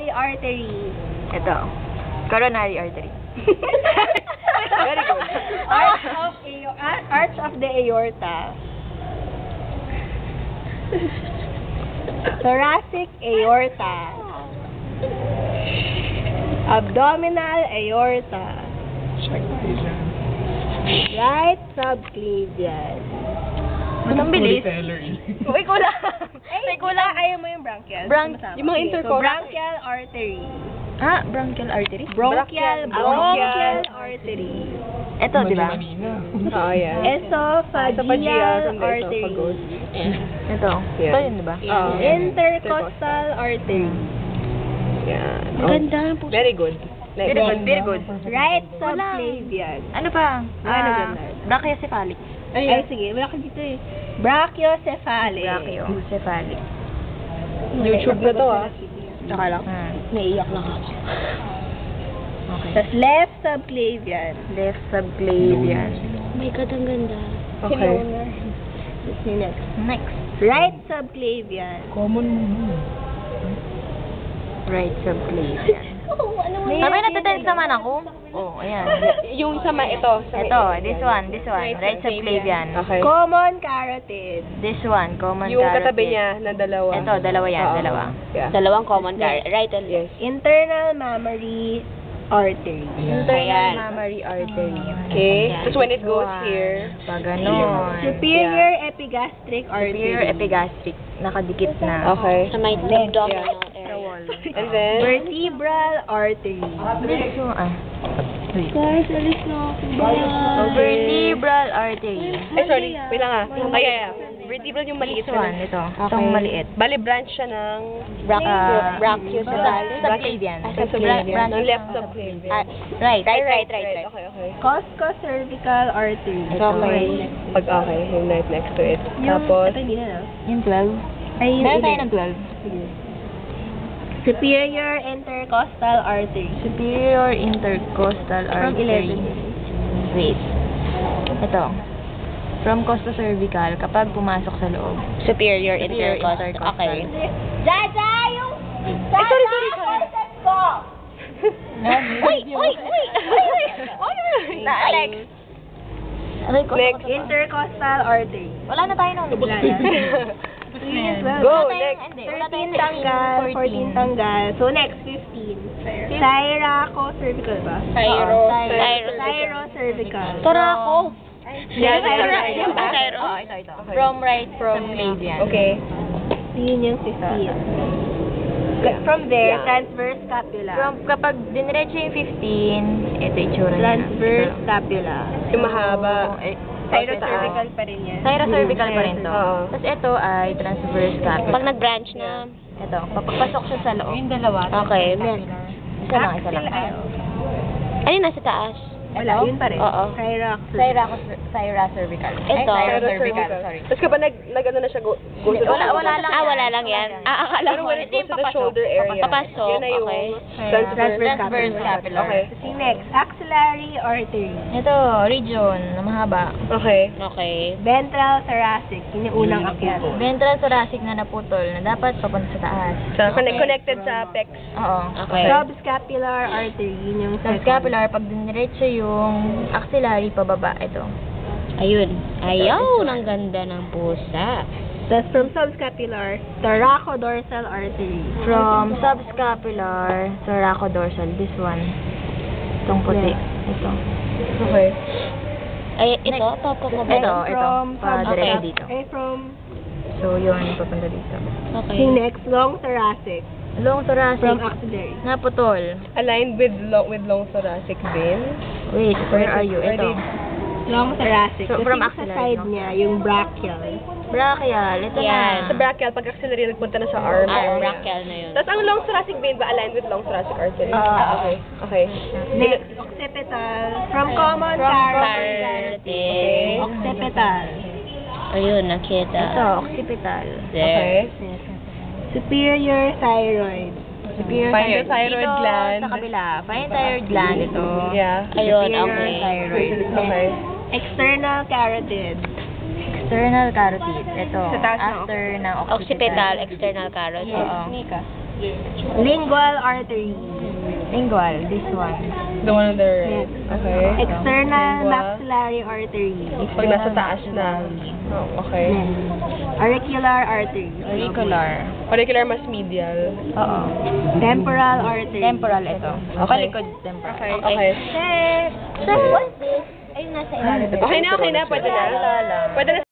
coronary artery. Ito. Coronary artery. Very good. Arch of the aorta. Thoracic aorta. Abdominal aorta. Right subclavian. Ang bilis. Uy, kulang. Ay, kulang. Ayaw mo yung bronchial. Yung mga intercostal. Bronchial artery. Bronchial artery? Bronchial artery. Ito, di ba? Oo, yan. Esophageal artery. Ito. Ito yun, di ba? Intercostal artery. Yan. Ganda po. Very good. Very good, very good. Right subclavian. Ano pa? Ano ganda? Brachiocephalic. Ay, sige. Wala ka dito eh. Brachiocephalic. Brachiocephalic. YouTube na to, ah. Tsaka lang. Naiiyak lang ako. Okay. Tapos left subclavian. Left subclavian. My God, ang ganda. Okay. Next. Next. Right subclavian. Right subclavian. Sabi natatense naman ako. Oh, ayan. Yung sama ito. Ito, this one. Right subclavian. Okay. Common carotid. This one, common Yung carotid. katabi niya na dalawa. Ito, dalawa yan, Oo. dalawa. Yeah. Dalawang common carotid. Right and left. Internal mammary artery. Internal mammary artery. Okay. Ayan. Tapos when it goes One. here, Pag ganon. Superior epigastric artery. Superior epigastric. Nakadikit na. okay. Sa may abdominal Sa wall. And then, vertebral artery. So, wait. Guys, alis na ako. Vertebral artery. sorry. Wait lang ah. Yeah. Vertebral yung maliit This one, ito. Itong maliit. Bali, branch siya ng Brachiocephalic. Subclavian. subclavian. Ng left subclavian. Right. Okay. Coscocervical artery. Okay. Pag okay, yung next to it. Tapos, Ito hindi na, no? Yung 12. Ay, Meron tayo ng 12. Superior intercostal artery. Superior intercostal From artery. 11. Wait. Ito. From costocervical, kapag pumasok sa loob. Superior intercostal. Okay. Jaja, yung... sorry. Bicep ko! Next. Next. Intercostal artery. Wala na tayo nung Wala na. 3 12. Go, Wala tayong- next. hindi, wala tayong 13 tanggal, 14 tanggal. So next, 15. Thyracocervical ba? Thyrocervical. Tarako. Yeah, Ito. From right subclavian. Okay. Yun yung 15. From there, transverse scapula. Kapag diniretso yung 15, ito itsura niya. Transverse scapula. Yung mahaba. Thyrocervical pa rin yan. Thyrocervical pa rin to. Oo. Tapos ito ay transverse scapula. Pag nag-branch na. Ito, papasok siya sa loob. Yung dalawa. Okay. Isa lang. Ano yung nasa taas? Wala, yun pa rin. Oo. Thyrocervical. Ito. Thyrocervical, sorry. Tapos kapag nag-ano na siya, go to the Wala shoulder. lang. Wala lang yan. Akala Pero ko. when it goes to the shoulder area, Papasok, yun na yung okay. Transverse scapula. Okay. Si next, axillary artery. Ito, region na mahaba. Okay. Okay. Ventral thoracic. Yun yung unang akyat. Ventral thoracic na naputol na dapat papunta sa taas. So, connected sa pecs. Oo. Okay. Subscapular artery. Yun yung second. Subscapular, pag diniretso yung axillary pababa, ito. Ayun. Ayaw, ang ganda ng pusa. Tapos from subscapular, thoracodorsal artery. From subscapular, thoracodorsal, this one. Itong puti. Ito. Okay. Ay, ito? Toto ko ba? Ito. From Diretso dito. Ay, from... So, yun, papunta dito. Okay. Yung next, long thoracic. Long thoracic, From axillary. naputol. Aligned with long thoracic vein. Wait, where are you? Ito. Long thoracic. So, Kasi from yung axillary, sa side no? niya, yung brachial. Brachial, ito Yan. na. Sa brachial, pag axillary, nagpunta na sa arm. brachial na yun. Tapos ang long thoracic vein ba aligned with long thoracic artery? Okay. Okay. Next, occipital. From common carotid. carotid. Occipital. Ayun, nakita. Ito, occipital. Okay. Superior thyroid. Superior Find the thyroid Dito, gland. sa kabila. Find thyroid gland. Ito. Yeah. Ayun, Superior okay. thyroid. Okay. External carotid. External carotid. Ito. Sa taas na After ng Occipital, external carotid. Oo. Lingual artery. Lingual, this one. The one on the right. Yes. Okay. External Lingual. maxillary artery. Pag nasa taas na. Oh, okay. Yes. Auricular artery. Auricular. Auricular mas medial. Oo. Temporal artery. Temporal ito. Okay. Palikod temporal. Okay, okay. Check. What's this? Ayun, nasa ilalim. Okay na, okay na. Pwede na. Pwede na